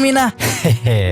Mina.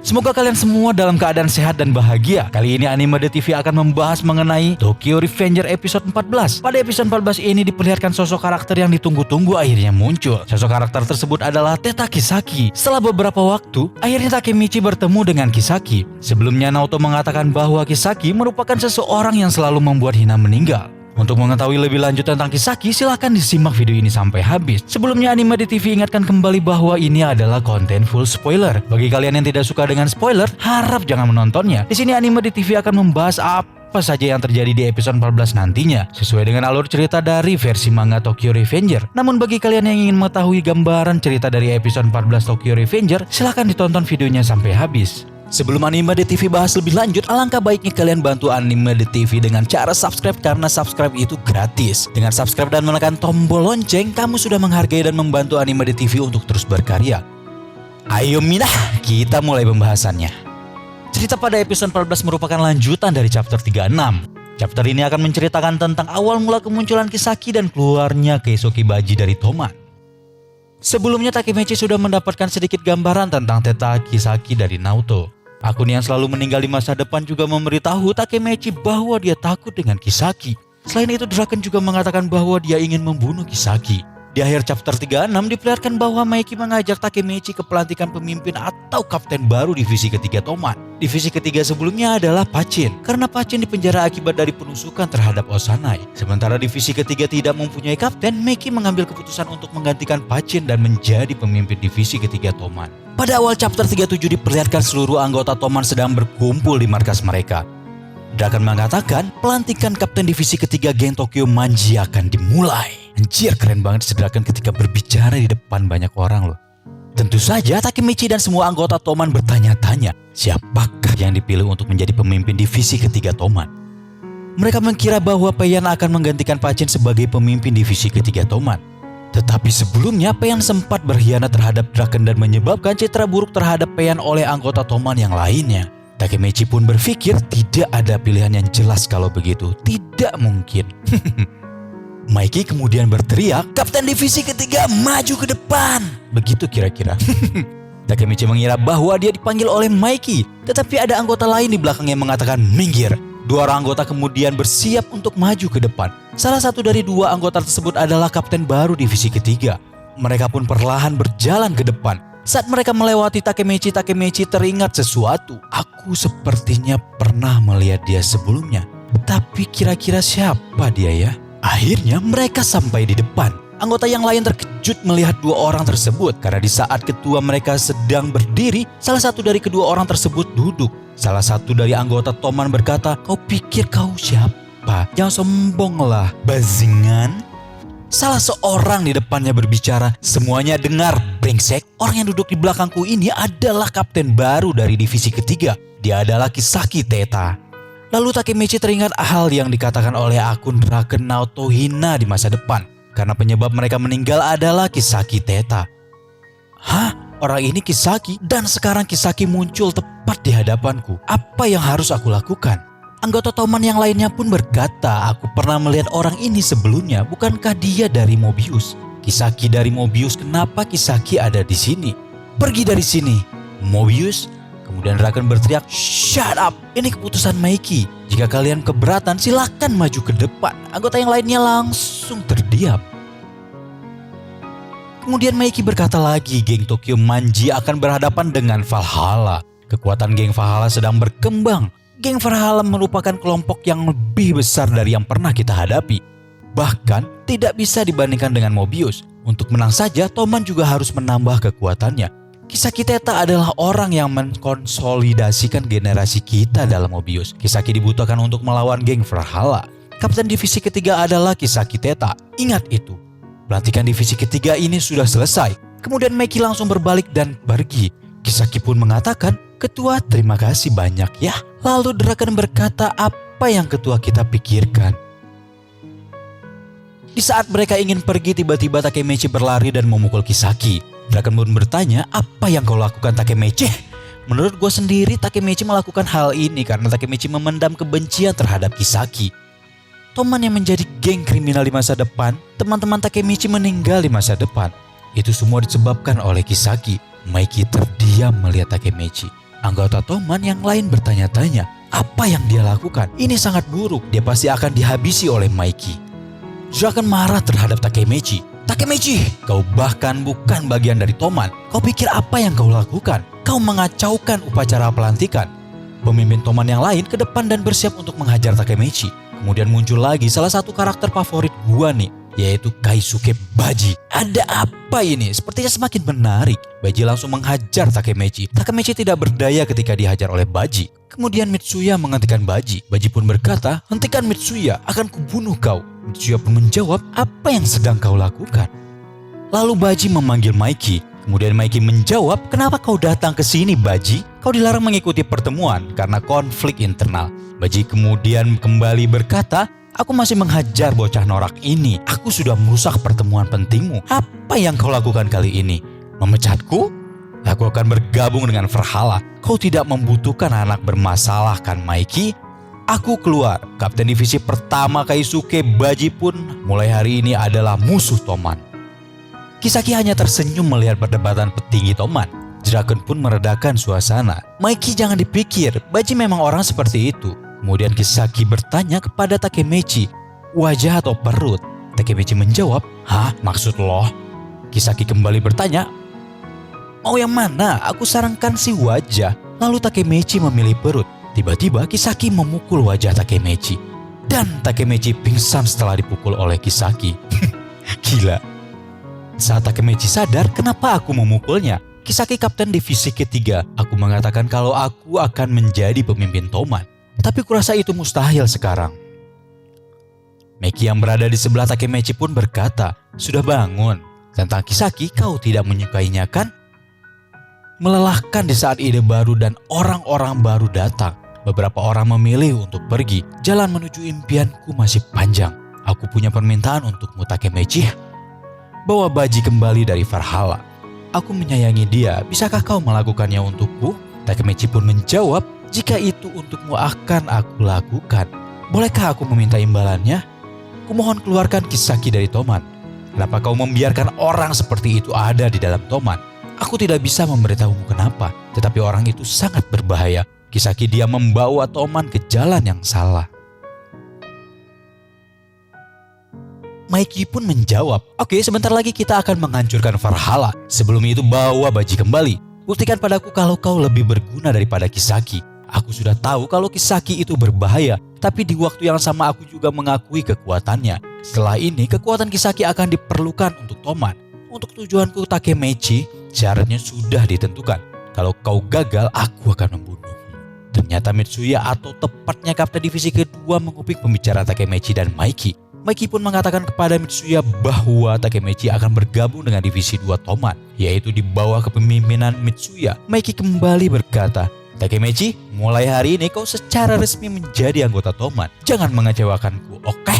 Semoga kalian semua dalam keadaan sehat dan bahagia. Kali ini Anime The TV akan membahas mengenai Tokyo Revenger episode 14. Pada episode 14 ini diperlihatkan sosok karakter yang ditunggu-tunggu akhirnya muncul. Sosok karakter tersebut adalah Teta Kisaki. Setelah beberapa waktu, akhirnya Takemichi bertemu dengan Kisaki. Sebelumnya Naoto mengatakan bahwa Kisaki merupakan seseorang yang selalu membuat Hina meninggal. Untuk mengetahui lebih lanjut tentang Kisaki, silahkan disimak video ini sampai habis. Sebelumnya Anime The TV ingatkan kembali bahwa ini adalah konten full spoiler. Bagi kalian yang tidak suka dengan spoiler, harap jangan menontonnya. Di sini Anime The TV akan membahas apa saja yang terjadi di episode 14 nantinya, sesuai dengan alur cerita dari versi manga Tokyo Revenger. Namun bagi kalian yang ingin mengetahui gambaran cerita dari episode 14 Tokyo Revenger, silahkan ditonton videonya sampai habis. Sebelum Anime The TV bahas lebih lanjut, alangkah baiknya kalian bantu Anime The TV dengan cara subscribe karena subscribe itu gratis. Dengan subscribe dan menekan tombol lonceng, kamu sudah menghargai dan membantu Anime The TV untuk terus berkarya. Ayo Mina, kita mulai pembahasannya. Cerita pada episode 14 merupakan lanjutan dari chapter 36. Chapter ini akan menceritakan tentang awal mula kemunculan Kisaki dan keluarnya Keisuke Baji dari Toman. Sebelumnya Takemichi sudah mendapatkan sedikit gambaran tentang Teta Kisaki dari Naoto. Akun yang selalu meninggal di masa depan juga memberitahu Takemichi bahwa dia takut dengan Kisaki. Selain itu, Draken juga mengatakan bahwa dia ingin membunuh Kisaki. Di akhir chapter 36 diperlihatkan bahwa Maiki mengajak Takemichi ke pelantikan pemimpin atau kapten baru divisi ketiga Toman. Divisi ketiga sebelumnya adalah Pachin, karena Pachin dipenjara akibat dari penusukan terhadap Osanai. Sementara divisi ketiga tidak mempunyai kapten, Maiki mengambil keputusan untuk menggantikan Pachin dan menjadi pemimpin divisi ketiga Toman. Pada awal chapter 37 diperlihatkan seluruh anggota Toman sedang berkumpul di markas mereka. Draken mengatakan pelantikan kapten divisi ketiga geng Tokyo Manji akan dimulai. Anjir, keren banget si Draken ketika berbicara di depan banyak orang loh. Tentu saja Takemichi dan semua anggota Toman bertanya-tanya siapakah yang dipilih untuk menjadi pemimpin divisi ketiga Toman. Mereka mengira bahwa Payan akan menggantikan Pachin sebagai pemimpin divisi ketiga Toman. Tetapi sebelumnya Payan sempat berkhianat terhadap Draken dan menyebabkan citra buruk terhadap Payan oleh anggota Toman yang lainnya. Takemichi pun berpikir tidak ada pilihan yang jelas kalau begitu. Tidak mungkin. Maiki kemudian berteriak, "Kapten divisi ketiga maju ke depan!" Begitu kira-kira. Takemichi mengira bahwa dia dipanggil oleh Maiki, tetapi ada anggota lain di belakangnya yang mengatakan minggir. Dua orang anggota kemudian bersiap untuk maju ke depan. Salah satu dari dua anggota tersebut adalah kapten baru divisi ketiga. Mereka pun perlahan berjalan ke depan. Saat mereka melewati Takemichi, Takemichi teringat sesuatu. Aku sepertinya pernah melihat dia sebelumnya. Tapi kira-kira siapa dia ya? Akhirnya mereka sampai di depan. Anggota yang lain terkejut melihat dua orang tersebut. Karena di saat ketua mereka sedang berdiri, salah satu dari kedua orang tersebut duduk. Salah satu dari anggota Toman berkata, "Kau pikir kau siapa? Jangan sombong lah, bajingan." Salah seorang di depannya berbicara, "Semuanya dengar, brengsek. Orang yang duduk di belakangku ini adalah kapten baru dari divisi ketiga. Dia adalah Kisaki Teta." Lalu Takemichi teringat hal yang dikatakan oleh akun Draken Naoto Hina di masa depan. Karena penyebab mereka meninggal adalah Kisaki Teta. Hah? Orang ini Kisaki dan sekarang Kisaki muncul tepat di hadapanku. Apa yang harus aku lakukan? Anggota Toman yang lainnya pun berkata, "Aku pernah melihat orang ini sebelumnya. Bukankah dia dari Mobius?" "Kisaki dari Mobius? Kenapa Kisaki ada di sini?" "Pergi dari sini." "Mobius?" Kemudian Draken berteriak, "Shut up, ini keputusan Maiki. Jika kalian keberatan silakan maju ke depan." Anggota yang lainnya langsung terdiam. Kemudian Maiki berkata lagi, geng Tokyo Manji akan berhadapan dengan Valhalla. Kekuatan geng Valhalla sedang berkembang. Geng Valhalla merupakan kelompok yang lebih besar dari yang pernah kita hadapi. Bahkan tidak bisa dibandingkan dengan Mobius. Untuk menang saja, Toman juga harus menambah kekuatannya. Kisaki Teta adalah orang yang mengkonsolidasikan generasi kita dalam Mobius. Kisaki dibutuhkan untuk melawan geng Valhalla. Kapten divisi ketiga adalah Kisaki Teta. Ingat itu. Pelantikan divisi ketiga ini sudah selesai. Kemudian Maiki langsung berbalik dan pergi. Kisaki pun mengatakan, "Ketua, terima kasih banyak ya." Lalu Draken berkata, "Apa yang ketua kita pikirkan?" Di saat mereka ingin pergi, tiba-tiba Takemichi berlari dan memukul Kisaki. Draken pun bertanya, "Apa yang kau lakukan, Takemichi?" Menurut gue sendiri, Takemichi melakukan hal ini karena Takemichi memendam kebencian terhadap Kisaki. Toman yang menjadi geng kriminal di masa depan, teman-teman Takemichi meninggal di masa depan. Itu semua disebabkan oleh Kisaki. Maiki terdiam melihat Takemechi. Anggota Toman yang lain bertanya-tanya, apa yang dia lakukan? Ini sangat buruk, dia pasti akan dihabisi oleh Maiki. Draken marah terhadap Takemechi. Takemechi, kau bahkan bukan bagian dari Toman. Kau pikir apa yang kau lakukan? Kau mengacaukan upacara pelantikan. Pemimpin Toman yang lain ke depan dan bersiap untuk menghajar Takemechi. Kemudian muncul lagi salah satu karakter favorit gua nih, yaitu Kaisuke Baji. Ada apa ini? Sepertinya semakin menarik. Baji langsung menghajar Takemechi. Takemechi tidak berdaya ketika dihajar oleh Baji. Kemudian Mitsuya menghentikan Baji. Baji pun berkata, hentikan Mitsuya, akan kubunuh kau. Mitsuya pun menjawab, apa yang sedang kau lakukan? Lalu Baji memanggil Maiki. Kemudian Maiki menjawab, kenapa kau datang ke sini Baji? Kau dilarang mengikuti pertemuan karena konflik internal. Baji kemudian kembali berkata, aku masih menghajar bocah norak ini. Aku sudah merusak pertemuan pentingmu. Apa yang kau lakukan kali ini? Memecatku? Aku akan bergabung dengan Valhalla. Kau tidak membutuhkan anak bermasalah kan Maiki? Aku keluar. Kapten divisi pertama Kaisuke Baji pun mulai hari ini adalah musuh Toman. Kisaki hanya tersenyum melihat perdebatan petinggi Toman. Draken pun meredakan suasana. Maiki jangan dipikir, Baji memang orang seperti itu. Kemudian Kisaki bertanya kepada Takemechi, wajah atau perut? Takemechi menjawab, hah, maksud lo? Kisaki kembali bertanya, mau yang mana? Aku sarankan si wajah. Lalu Takemechi memilih perut. Tiba-tiba Kisaki memukul wajah Takemechi. Dan Takemechi pingsan setelah dipukul oleh Kisaki. Gila. Saat Takemechi sadar, kenapa aku memukulnya? Kisaki kapten divisi ketiga. Aku mengatakan kalau aku akan menjadi pemimpin Toman. Tapi kurasa itu mustahil sekarang. Meki yang berada di sebelah Takemechi pun berkata, sudah bangun. Tentang Kisaki kau tidak menyukainya kan? Melelahkan di saat ide baru dan orang-orang baru datang. Beberapa orang memilih untuk pergi. Jalan menuju impianku masih panjang. Aku punya permintaan untukmu Takemechi. Bawa Baji kembali dari Valhalla. Aku menyayangi dia, bisakah kau melakukannya untukku? Takemechi pun menjawab, jika itu untukmu akan aku lakukan. Bolehkah aku meminta imbalannya? Kumohon keluarkan Kisaki dari Toman. Kenapa kau membiarkan orang seperti itu ada di dalam Toman? Aku tidak bisa memberitahumu kenapa, tetapi orang itu sangat berbahaya. Kisaki dia membawa Toman ke jalan yang salah. Maiki pun menjawab, oke, sebentar lagi kita akan menghancurkan Valhalla. Sebelum itu bawa Baji kembali. Buktikan padaku kalau kau lebih berguna daripada Kisaki. Aku sudah tahu kalau Kisaki itu berbahaya, tapi di waktu yang sama aku juga mengakui kekuatannya. Setelah ini kekuatan Kisaki akan diperlukan untuk Toman. Untuk tujuanku Takemechi, syaratnya sudah ditentukan. Kalau kau gagal, aku akan membunuhmu. Ternyata Mitsuya atau tepatnya kapten divisi kedua mengupik pembicaraan Takemechi dan Maiki. Maiki pun mengatakan kepada Mitsuya bahwa Takemechi akan bergabung dengan divisi 2 Toman, yaitu di bawah kepemimpinan Mitsuya. Maiki kembali berkata, Takemechi, mulai hari ini kau secara resmi menjadi anggota Toman. Jangan mengecewakanku, oke?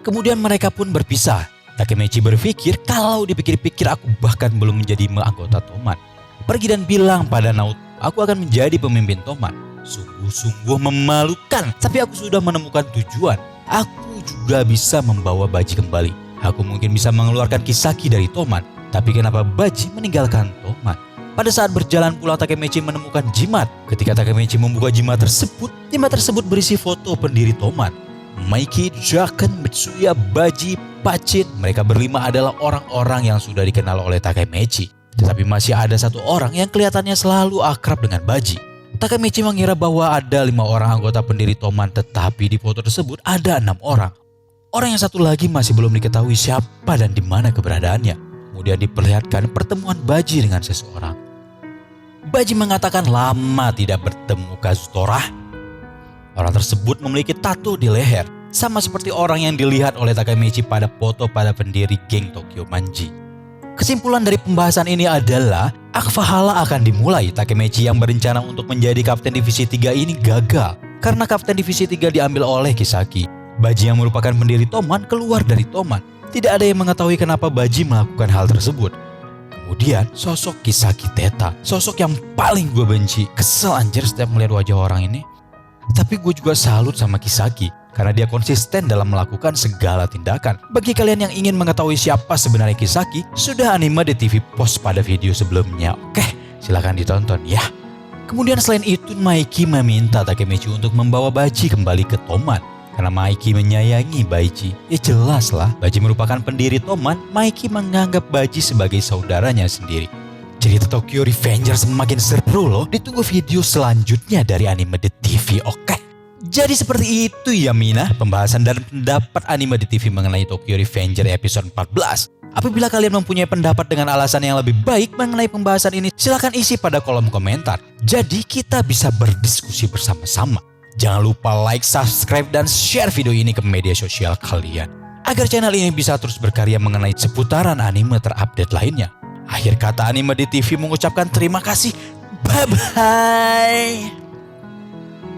Kemudian mereka pun berpisah. Takemechi berpikir kalau dipikir-pikir aku bahkan belum menjadi anggota Toman. Pergi dan bilang pada Naoto, aku akan menjadi pemimpin Toman. Sungguh-sungguh memalukan, tapi aku sudah menemukan tujuan. Aku juga bisa membawa Baji kembali. Aku mungkin bisa mengeluarkan Kisaki dari Toman. Tapi kenapa Baji meninggalkan Toman? Pada saat berjalan pulang Takemechi menemukan jimat. Ketika Takemechi membuka jimat tersebut berisi foto pendiri Toman. Maiki, Draken, Mitsuya, Baji, Pachin. Mereka berlima adalah orang-orang yang sudah dikenal oleh Takemechi. Tetapi masih ada satu orang yang kelihatannya selalu akrab dengan Baji. Takemechi mengira bahwa ada 5 orang anggota pendiri Toman, tetapi di foto tersebut ada 6 orang. Orang yang satu lagi masih belum diketahui siapa dan di mana keberadaannya. Kemudian diperlihatkan pertemuan Baji dengan seseorang. Baji mengatakan lama tidak bertemu Kazutora. Orang tersebut memiliki tato di leher, sama seperti orang yang dilihat oleh Takemechi pada foto pada pendiri geng Tokyo Manji. Kesimpulan dari pembahasan ini adalah Valhalla akan dimulai. Takemechi yang berencana untuk menjadi kapten divisi 3 ini gagal karena kapten divisi 3 diambil oleh Kisaki. Baji yang merupakan pendiri Toman keluar dari Toman. Tidak ada yang mengetahui kenapa Baji melakukan hal tersebut. Kemudian sosok Kisaki Teta, sosok yang paling gue benci. Kesel anjir setiap melihat wajah orang ini. Tapi gue juga salut sama Kisaki karena dia konsisten dalam melakukan segala tindakan. Bagi kalian yang ingin mengetahui siapa sebenarnya Kisaki, sudah Anime The TV post pada video sebelumnya. Oke, silahkan ditonton ya. Kemudian selain itu, Maiki meminta Takemichi untuk membawa Baji kembali ke Toman. Karena Maiki menyayangi Baiji. Ya jelas lah, Baji merupakan pendiri Toman, Maiki menganggap Baji sebagai saudaranya sendiri. Cerita Tokyo Revengers semakin seru loh. Ditunggu video selanjutnya dari Anime The TV, oke? Jadi seperti itu ya Mina, pembahasan dan pendapat Anime The TV mengenai Tokyo Revengers episode 14. Apabila kalian mempunyai pendapat dengan alasan yang lebih baik mengenai pembahasan ini, silahkan isi pada kolom komentar. Jadi kita bisa berdiskusi bersama-sama. Jangan lupa like, subscribe, dan share video ini ke media sosial kalian. Agar channel ini bisa terus berkarya mengenai seputaran anime terupdate lainnya. Akhir kata, Anime The TV mengucapkan terima kasih. Bye-bye.